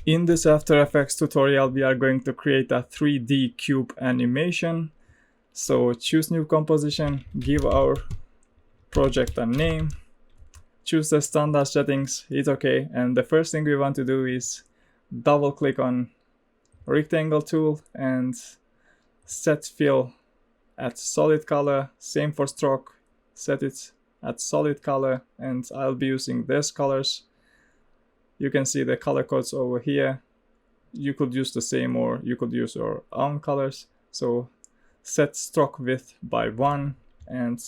In this After Effects tutorial, we are going to create a 3D cube animation. So choose new composition, give our project a name, choose the standard settings, hit OK, and the first thing we want to do is double click on rectangle tool and set fill at solid color. Same for stroke, set it at solid color, and I'll be using these colors. You can see the color codes over here. You could use the same or you could use your own colors. So set stroke width by 1 and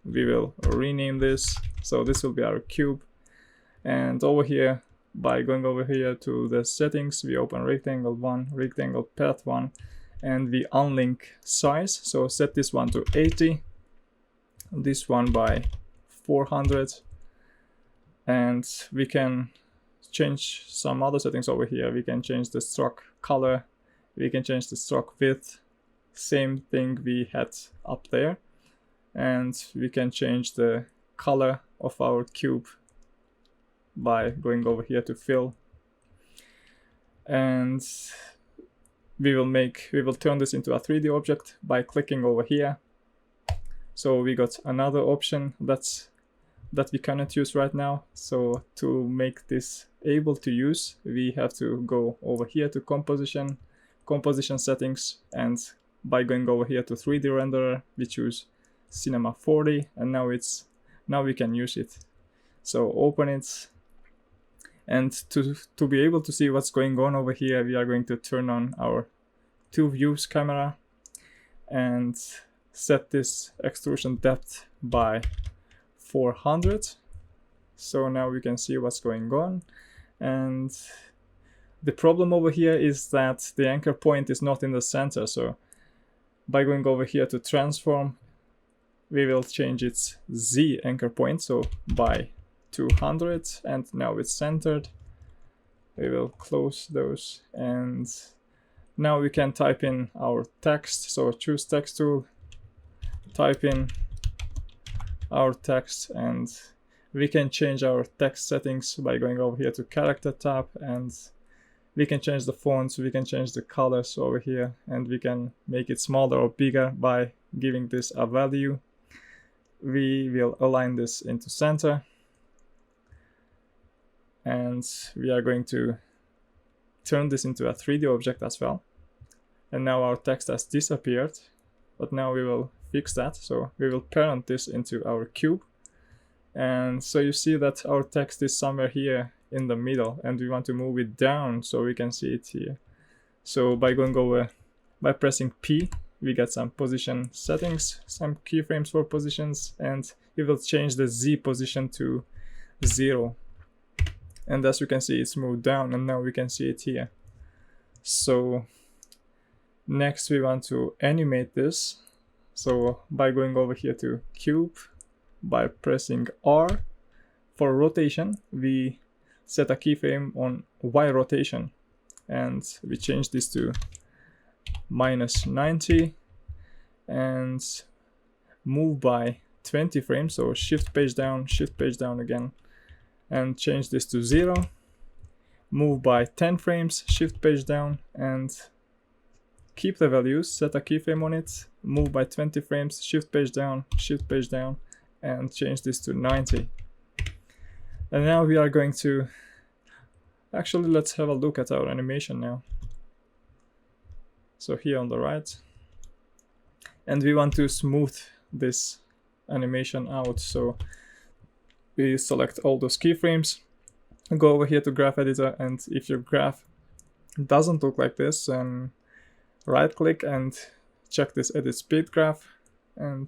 we will rename this. So this will be our cube. And over here, by going over here to the settings, we open rectangle 1, rectangle path 1, and we unlink size. So set this one to 80, this one by 400, and we can change some other settings over here. We can change the stroke color, we can change the stroke width, same thing we had up there, and we can change the color of our cube by going over here to fill, and we will turn this into a 3D object by clicking over here. So we got another option that we cannot use right now. So to make this able to use, we have to go over here to composition settings, and by going over here to 3D renderer, we choose Cinema 4D, and now we can use it. So open it, and to be able to see what's going on over here, we are going to turn on our 2 views camera and set this extrusion depth by 400. So now we can see what's going on. And the problem over here is that the anchor point is not in the center. So by going over here to transform, we will change its Z anchor point, so by 200, and now it's centered. We will close those, and now we can type in our text. So choose text tool, type in our text, and we can change our text settings by going over here to character tab, and we can change the fonts, we can change the colors over here, and we can make it smaller or bigger by giving this a value. We will align this into center, and we are going to turn this into a 3D object as well. And now our text has disappeared, but now we will fix that. So we will parent this into our cube, and so you see that our text is somewhere here in the middle, and we want to move it down so we can see it here. So by pressing P, we get some position settings, some keyframes for positions, and we will change the Z position to 0. And as you can see, it's moved down, and now we can see it here. So next we want to animate this. So by going over here to cube, by pressing R, for rotation, we set a keyframe on Y rotation, and we change this to -90 and move by 20 frames. So shift page down again, and change this to 0. Move by 10 frames, shift page down, and keep the values, set a keyframe on it, move by 20 frames, shift page down, and change this to 90. And now we are going to, actually let's have a look at our animation now. So here on the right, and we want to smooth this animation out. So we select all those keyframes, go over here to graph editor, and if your graph doesn't look like this, then right click and check this edit speed graph and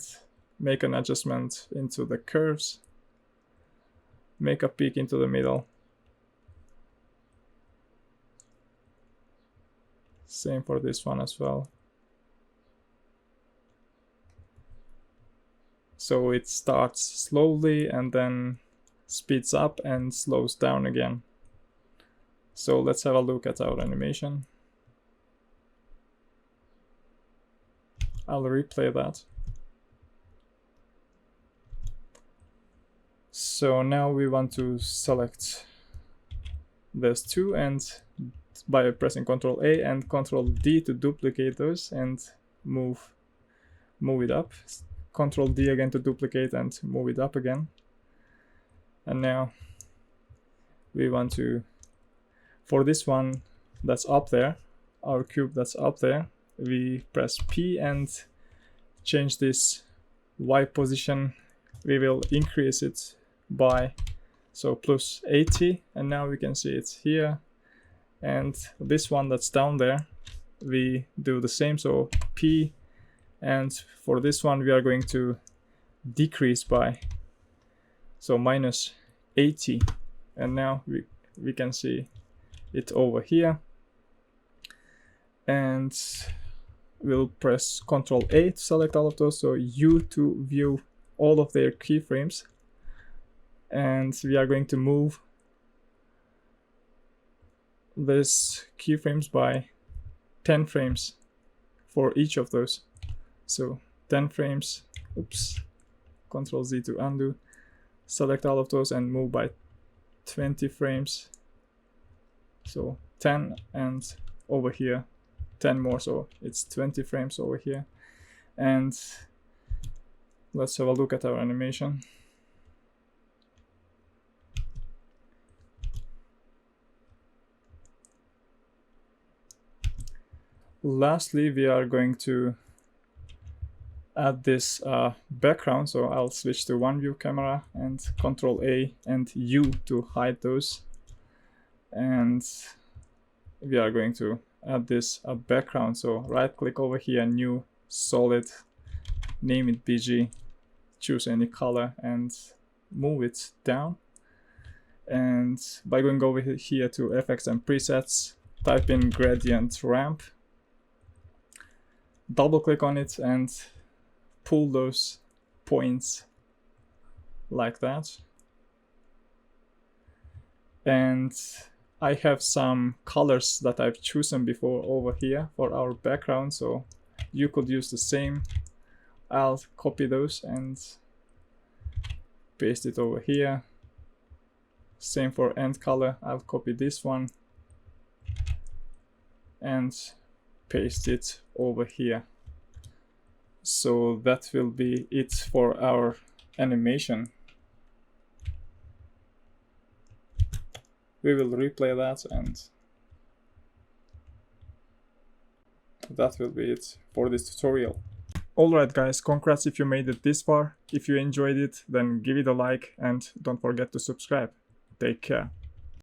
make an adjustment into the curves, make a peak into the middle. Same for this one as well. So it starts slowly and then speeds up and slows down again. So let's have a look at our animation. I'll replay that. So now we want to select these two, and by pressing Ctrl A and Ctrl D to duplicate those and move it up. Ctrl D again to duplicate and move it up again. And now we want to, for this one that's up there, our cube that's up there, we press P and change this Y position. We will increase it by plus 80, and now we can see it here. And this one that's down there, we do the same, so P, and for this one we are going to decrease by minus 80, and now we can see it over here. And we'll press Ctrl A to select all of those, so U to view all of their keyframes, and we are going to move this keyframes by 10 frames for each of those. So 10 frames, oops, Ctrl Z to undo, select all of those and move by 20 frames. So 10, and over here 10 more, so it's 20 frames over here. And let's have a look at our animation. Lastly, we are going to add this background, so I'll switch to one view camera and Ctrl A and U to hide those. And we are going to add this background, so right click over here, new solid, name it BG, choose any color and move it down. And by going over here to effects and presets, type in gradient ramp, double click on it and pull those points like that. And I have some colors that I've chosen before over here for our background, so you could use the same. I'll copy those and paste it over here. Same for end color, I'll copy this one and paste it over here. So that will be it for our animation. We will replay that, and that will be it for this tutorial. Alright guys, congrats if you made it this far. If you enjoyed it, then give it a like and don't forget to subscribe. Take care.